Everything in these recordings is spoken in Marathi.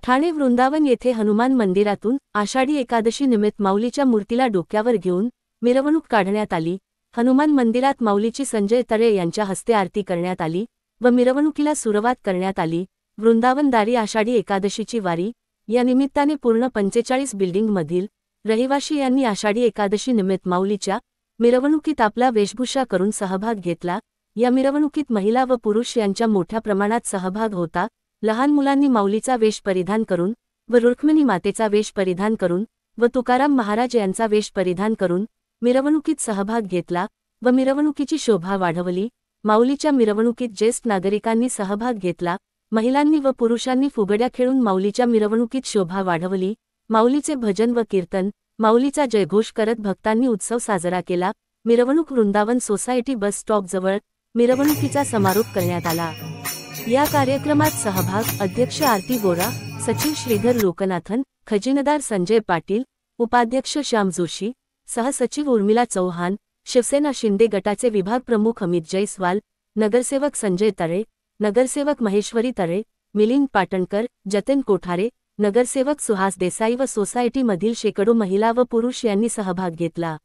ठाणे वृंदावन येथे हनुमान मंदिरातून आषाढी एकादशी निमित्त माऊलीच्या मूर्तीला डोक्यावर घेऊन मिरवणूक काढण्यात आली। हनुमान मंदिरात माऊलीची संजय तळे यांच्या हस्ते आरती करण्यात आली व मिरवणुकीला सुरुवात करण्यात आली। वृंदावन दारी आषाढी एकादशीची वारी या निमित्ताने पूर्ण 45 बिल्डिंगमधील रहिवाशी यांनी आषाढी एकादशी निमित्त माऊलीच्या मिरवणुकीत आपला वेशभूषा करून सहभाग घेतला। या मिरवणुकीत महिला व पुरुष यांच्या मोठ्या प्रमाणात सहभाग होता। लहान मुलांनी माऊलीचा वेश परिधान करून व रुक्मिणी मातेचा वेश परिधान करून व तुकाराम महाराज यांचा वेश परिधान करून मिरवणुकीत सहभाग घेतला व मिरवणुकीची शोभा वाढवली। माऊलीच्या मिरवणुकीत ज्येष्ठ नागरिकांनी सहभाग घेतला। महिलांनी व पुरुषांनी फुगड्या खेळून माऊलीच्या मिरवणुकीत शोभा वाढवली। माऊलीचे भजन व कीर्तन, माऊलीचा जयघोष करत भक्तांनी उत्सव साजरा केला। मिरवणूक वृंदावन सोसायटी बस स्टॉप जवळ मिरवणुकीचा समारोप करण्यात आला। या कार्यक्रमात सहभाग अध्यक्ष आरती गोरा, सचिव श्रीधर लोकनाथन, खजिनदार संजय पाटील, उपाध्यक्ष श्याम जोशी, सहसचिव उर्मिला चौहान, शिवसेना शिंदे गटाचे विभाग प्रमुख अमित जयस्वाल, नगरसेवक संजय तळे, नगरसेवक महेश्वरी तळे, मिलिंद पाटणकर, जतन कोठारे, नगरसेवक सुहास देसाई व सोसायटीमधील शेकडो महिला व पुरुष यांनी सहभाग घेतला।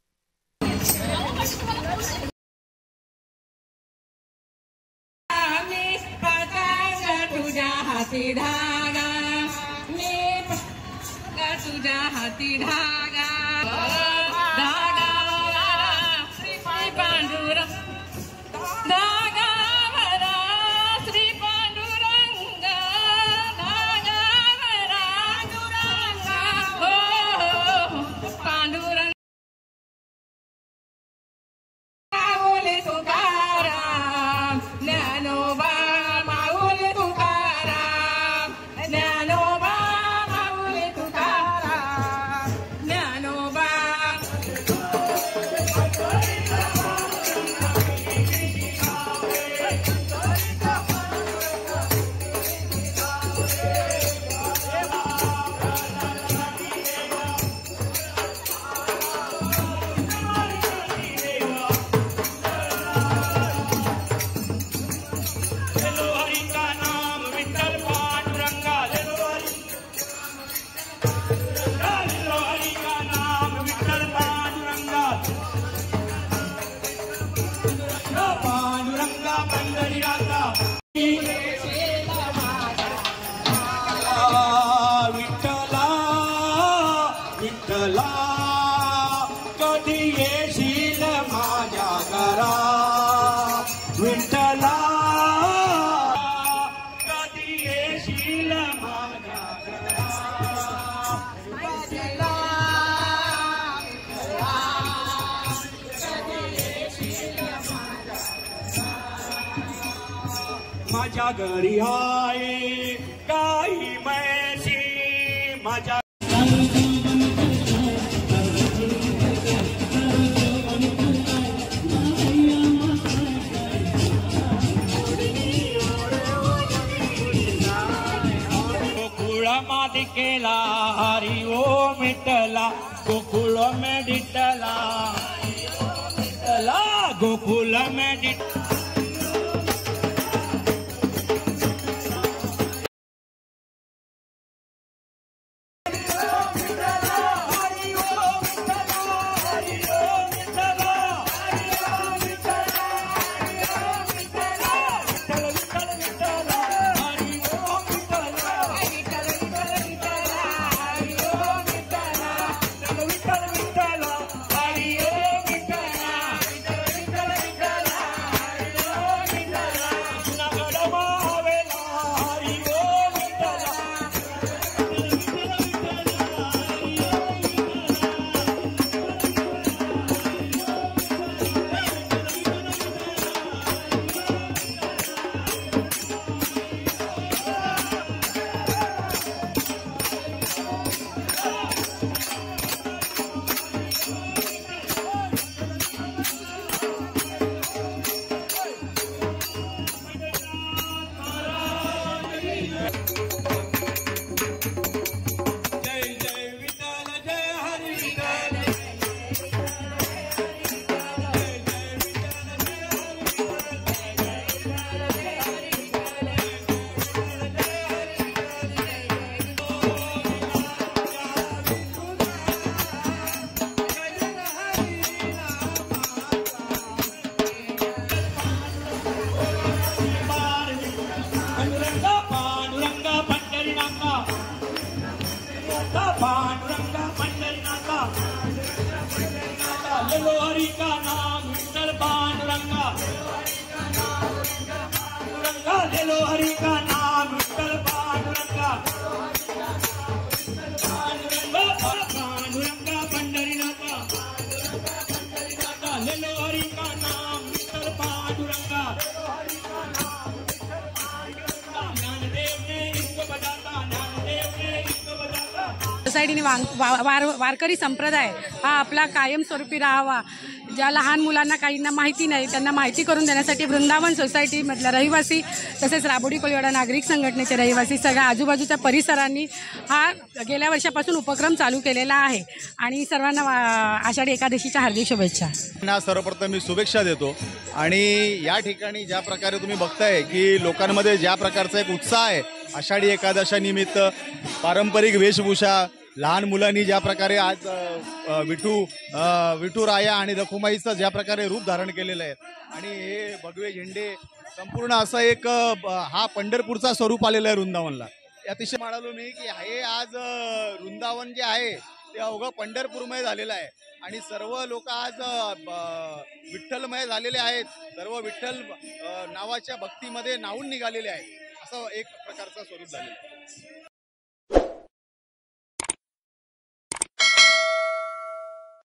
माझ्या घरी आहे काही मैसी माझ्या गोकुळामध्ये केला हरी ओम विठ्ठला गोकुळ में विठ्ठला गोकुळ में लो हरि का नाम विठ्ठल पांडुरंगा पांडुरंगा ले लो हरि का नाम विठ्ठल पांडुरंगा पांडुरंगा पांडुरंगा पंढरीनाथा ले लो हरि का नाम विठ्ठल पांडुरंगा ज्ञानदेव ने इसको बजाता ज्ञानदेव ने इसको बजाता सोसायटीने वारकरी संप्रदाय हा आपला कायमस्वरूपी राहावा. ज्या लहान मुलांना काहींना माहिती नाही त्यांना माहिती करून देण्यासाठी वृंदावन सोसायटीमधल्या रहिवासी तसेच राबोडी कोळीवाडा नागरिक संघटनेचे रहिवासी सगळ्या आजूबाजूच्या परिसरांनी हा गेल्या वर्षापासून उपक्रम चालू केलेला आहे आणि सर्वांना आषाढी एकादशीच्या हार्दिक शुभेच्छा. सर्वप्रथम मी शुभेच्छा देतो. आणि या ठिकाणी ज्या प्रकारे तुम्ही बघताय की लोकांमध्ये ज्या प्रकारचा एक उत्साह आहे आषाढी एकादशीनिमित्त, पारंपरिक वेशभूषा, लहान मुलांनी ज्या प्रकारे आज विठू राया आणि रखुमाईचं ज्या प्रकारे रूप धारण केलेलं आहे आणि हे भगवे झेंडे संपूर्ण असं एक हा पंढरपूरचा स्वरूप आलेला आहे वृंदावनला. अतिशय म्हणालो मी की हे आज वृंदावन जे आहे ते अवघं पंढरपूरमय झालेलं आहे आणि सर्व लोक आज विठ्ठलमय झालेले आहेत. सर्व विठ्ठल नावाच्या भक्तीमध्ये नाहून निघालेले आहेत. असं एक प्रकारचं स्वरूप झालेलं आहे.